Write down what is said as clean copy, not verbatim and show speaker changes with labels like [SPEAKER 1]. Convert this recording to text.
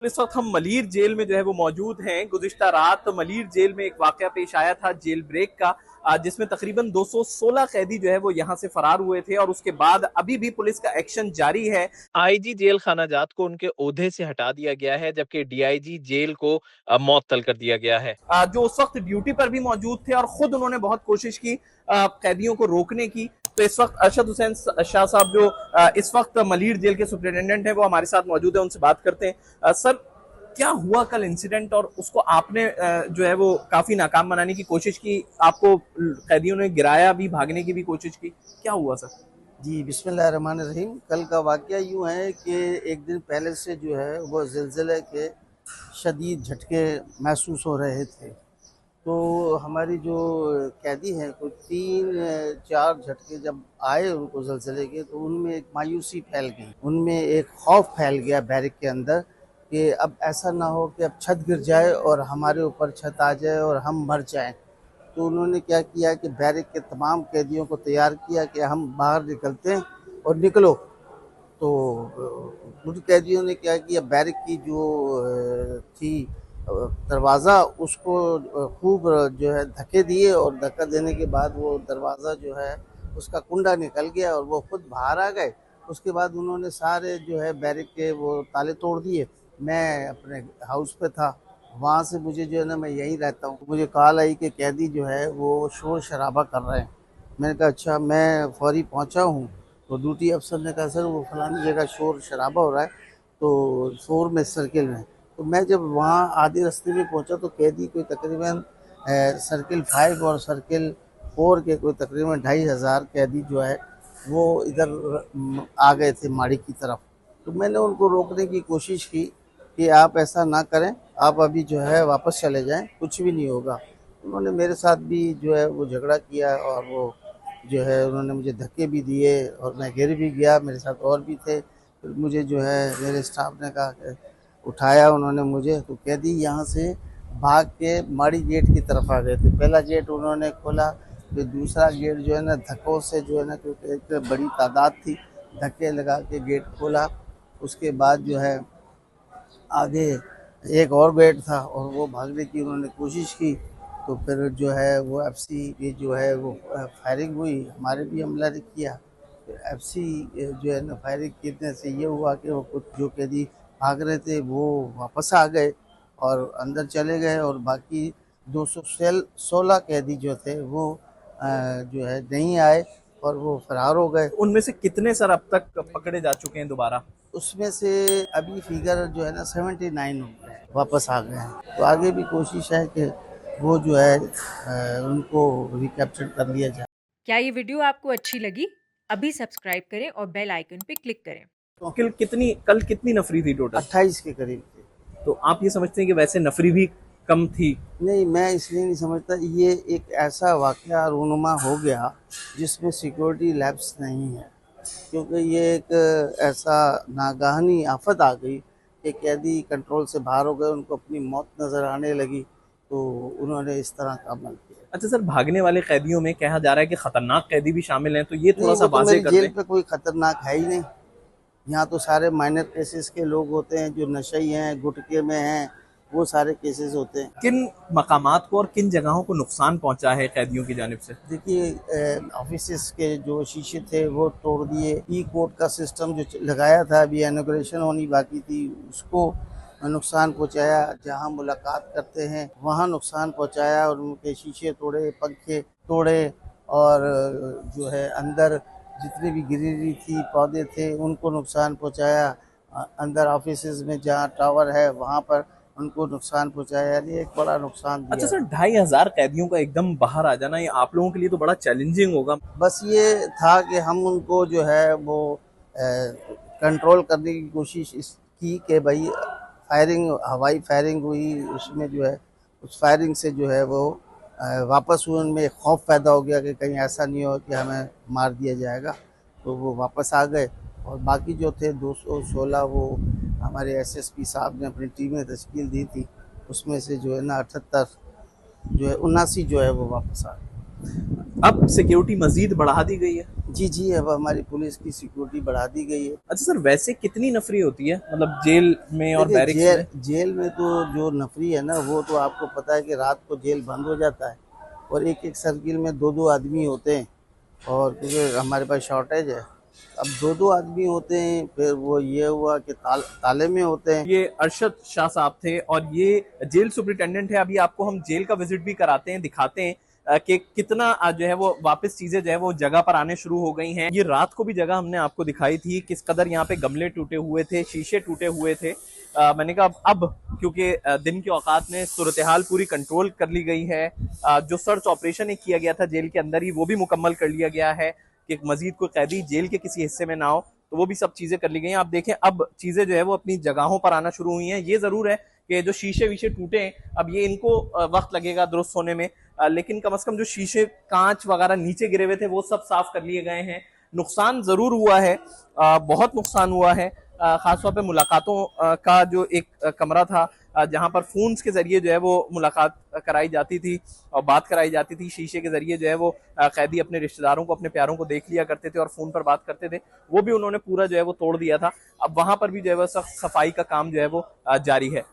[SPEAKER 1] इस वक्त हम मलीर जेल में जो है वो मौजूद हैं। गुज़िश्ता रात मलीर जेल में एक वाकया पेश आया था जेल ब्रेक का, जिसमें तकरीबन 216 कैदी जो है वो यहाँ से फरार हुए थे और उसके बाद अभी भी पुलिस का एक्शन जारी है। आईजी जेल खानाजात को उनके ओहदे से हटा दिया गया है, जबकि डीआईजी जेल को मअतल कर दिया गया है। जो उस वक्त ड्यूटी पर भी मौजूद थे और खुद उन्होंने बहुत कोशिश की कैदियों को रोकने की। तो इस वक्त अरशद हुसैन शाह साहब जो इस वक्त मलीर जेल के सुप्रिटेंडेंट हैं वो हमारे साथ मौजूद है, उनसे बात करते हैं। सर, क्या हुआ कल इंसिडेंट और उसको आपने जो है वो काफी नाकाम बनाने की कोशिश की, आपको कैदियों ने गिराया भी, भागने की भी कोशिश की, क्या हुआ सर?
[SPEAKER 2] जी, बिस्मिल्लाहिर्रहमानिर्रहीम। कल का वाक़या यूँ है कि एक दिन पहले से जो है वो ज़िलज़िले के शदीद झटके महसूस हो रहे थे। तो हमारी जो कैदी हैं कुछ 3-4 झटके जब आए उनको ज़िलज़िले के, तो उनमें एक मायूसी फैल गई, उनमें एक खौफ़ फैल गया बैरक के अंदर कि अब ऐसा ना हो कि अब छत गिर जाए और हमारे ऊपर छत आ जाए और हम मर जाएँ। तो उन्होंने क्या किया कि बैरक के तमाम कैदियों को तैयार किया कि हम बाहर निकलते हैं और निकलो। तो कुछ कैदियों ने क्या किया, बैरक की जो थी दरवाज़ा, उसको खूब जो है धक्के दिए और धक्का देने के बाद वो दरवाज़ा जो है उसका कुंडा निकल गया और वो खुद बाहर आ गए। उसके बाद उन्होंने सारे जो है बैरक के वो ताले तोड़ दिए। मैं अपने हाउस पे था, वहाँ से मुझे जो है ना, मैं यहीं रहता हूँ, मुझे कॉल आई कि कैदी जो है वो शोर शराबा कर रहे हैं। मैंने कहा अच्छा, मैं फौरी पहुँचा हूँ। तो ड्यूटी अफसर ने कहा सर वो फलानी जगह शोर शराबा हो रहा है, तो शोर में सर्किल में। तो मैं जब वहाँ आधे रास्ते में पहुँचा तो कैदी कोई तकरीबन सर्किल 5 और सर्किल 4 के कोई तकरीबन 2500 कैदी जो है वो इधर आ गए थे माड़ी की तरफ। तो मैंने उनको रोकने की कोशिश की कि आप ऐसा ना करें, आप अभी जो है वापस चले जाएं, कुछ भी नहीं होगा। उन्होंने मेरे साथ भी जो है वो झगड़ा किया और वो जो है उन्होंने मुझे धक्के भी दिए और मैं गिर भी गया, मेरे साथ और भी थे। फिर मुझे जो है मेरे स्टाफ ने कहा कि उठाया उन्होंने मुझे, तो कैदी यहाँ से भाग के माड़ी गेट की तरफ आ गए थे। पहला गेट उन्होंने खोला, फिर दूसरा गेट जो है ना धक्कों से जो है ना, क्योंकि एक बड़ी तादाद थी, धक्के लगा के गेट खोला। उसके बाद जो है आगे एक और बेड था और वो भागने की उन्होंने कोशिश की। तो फिर जो है वो एफसी की जो है वो फायरिंग हुई, हमारे भी हमला किया। फिर एफसी जो है ना फायरिंग करने से ये हुआ कि वो कुछ जो कैदी भाग रहे थे वो वापस आ गए और अंदर चले गए और बाकी 216 कैदी जो थे वो जो है नहीं आए और वो फरार हो गए।
[SPEAKER 1] उनमें से कितने सर अब तक पकड़े जा चुके हैं दोबारा?
[SPEAKER 2] उसमें से अभी फिगर जो है ना 79 हो गए हैं, वापस आ गए हैं। तो आगे भी कोशिश है कि वो जो है उनको रिकैप्चर कर लिया जाए।
[SPEAKER 3] क्या ये वीडियो आपको अच्छी लगी? अभी सब्सक्राइब करें और बेल आइकन पे क्लिक करें।
[SPEAKER 2] तो
[SPEAKER 1] कल कितनी नफरी थी टोटल?
[SPEAKER 2] 28 के करीब थे।
[SPEAKER 1] तो आप ये समझते हैं कि वैसे नफरी भी कम थी?
[SPEAKER 2] नहीं, मैं इसलिए नहीं समझता, ये एक ऐसा वाक़या रूनुमा हो गया जिसमें सिक्योरिटी लैप्स नहीं है, क्योंकि ये एक ऐसा नागाहनी आफत आ गई कि कैदी कंट्रोल से बाहर हो गए, उनको अपनी मौत नज़र आने लगी, तो उन्होंने इस तरह का अमल किया।
[SPEAKER 1] अच्छा सर, भागने वाले कैदियों में कहा जा रहा है कि खतरनाक कैदी भी शामिल हैं, तो ये थोड़ा
[SPEAKER 2] नहीं,
[SPEAKER 1] सा
[SPEAKER 2] वो तो
[SPEAKER 1] वाजे
[SPEAKER 2] मेरी
[SPEAKER 1] कर
[SPEAKER 2] जेल
[SPEAKER 1] दें।
[SPEAKER 2] पे कोई खतरनाक है ही नहीं। यहाँ तो सारे माइनर केसेस के लोग होते हैं, जो नशई हैं, गुटखे में हैं, वो सारे केसेस होते हैं।
[SPEAKER 1] किन मकामात को और किन जगहों को नुकसान पहुंचा है कैदियों की जानिब से?
[SPEAKER 2] देखिए, ऑफिसेस के जो शीशे थे वो तोड़ दिए। ई कोर्ट का सिस्टम जो लगाया था, अभी इनॉग्रेशन होनी बाकी थी, उसको नुकसान पहुंचाया। जहां मुलाकात करते हैं वहां नुकसान पहुंचाया और उनके शीशे तोड़े, पंखे तोड़े और जो है अंदर जितनी भी ग्रीनरी थी, पौधे थे, उनको नुकसान पहुंचाया। अंदर ऑफिसेज में जहां टावर है वहां पर उनको नुकसान पहुंचाया, यानी एक बड़ा नुकसान
[SPEAKER 1] अच्छा
[SPEAKER 2] दिया।
[SPEAKER 1] सर, 2,500 कैदियों का एकदम बाहर आ जाना, ये आप लोगों के लिए तो बड़ा चैलेंजिंग होगा।
[SPEAKER 2] बस ये था कि हम उनको जो है वो कंट्रोल करने की कोशिश की कि भाई फायरिंग, हवाई फायरिंग हुई, उसमें जो है उस फायरिंग से जो है वो वापस हुए, उनमें एक खौफ पैदा हो गया कि कहीं ऐसा नहीं हो कि हमें मार दिया जाएगा। तो वो वापस आ गए और बाकी जो थे 216 वो हमारे एसएसपी साहब ने अपनी टीमें तश्कील दी थी, उसमें से जो है ना 78 जो है 79 जो है वो वापस आ गए।
[SPEAKER 1] अब सिक्योरिटी मजीद बढ़ा दी गई है।
[SPEAKER 2] जी जी, अब हमारी पुलिस की सिक्योरिटी बढ़ा दी गई है।
[SPEAKER 1] अच्छा सर, वैसे कितनी नफरी होती है मतलब जेल में और
[SPEAKER 2] देखिए,
[SPEAKER 1] बैरिक्स
[SPEAKER 2] जेल
[SPEAKER 1] में?
[SPEAKER 2] जेल में तो जो नफरी है ना, वो तो आपको पता है कि रात को जेल बंद हो जाता है और एक एक सर्किल में दो दो आदमी होते हैं, और क्योंकि हमारे पास शॉर्टेज है, अब दो दो आदमी होते हैं, फिर वो ये हुआ कि ताले में होते हैं।
[SPEAKER 1] ये अरशद शाह साहब थे और ये जेल सुपरिटेंडेंट है। अभी आपको हम जेल का विजिट भी कराते हैं, दिखाते हैं कि कितना जो है वो वापस चीजें जो है वो जगह पर आने शुरू हो गई हैं। ये रात को भी जगह हमने आपको दिखाई थी, किस कदर यहाँ पे गमले टूटे हुए थे, शीशे टूटे हुए थे। मैंने कहा अब क्योंकि दिन के औकात में सूरत हाल पूरी कंट्रोल कर ली गई है। जो सर्च ऑपरेशन किया गया था जेल के अंदर ही, वो भी मुकम्मल कर लिया गया है कि मजीद कोई कैदी जेल के किसी हिस्से में ना हो, तो वो भी सब चीजें कर ली गई हैं। आप देखें अब चीजें जो है वो अपनी जगहों पर आना शुरू हुई हैं। ये जरूर है कि जो शीशे वीशे टूटे हैं, अब ये इनको वक्त लगेगा दुरुस्त होने में, लेकिन कम से कम जो शीशे कांच वगैरह नीचे गिरे हुए थे वो सब साफ कर लिए गए हैं। नुकसान जरूर हुआ है, बहुत नुकसान हुआ है। खासतौर पे मुलाकातों का जो एक कमरा था, जहां पर फोन्स के जरिए जो है वो मुलाकात कराई जाती थी और बात कराई जाती थी, शीशे के जरिए जो है वो कैदी अपने रिश्तेदारों को, अपने प्यारों को देख लिया करते थे और फोन पर बात करते थे, वो भी उन्होंने पूरा जो है वो तोड़ दिया था। अब वहां पर भी जो है वो सफाई का काम जो है वो जारी है।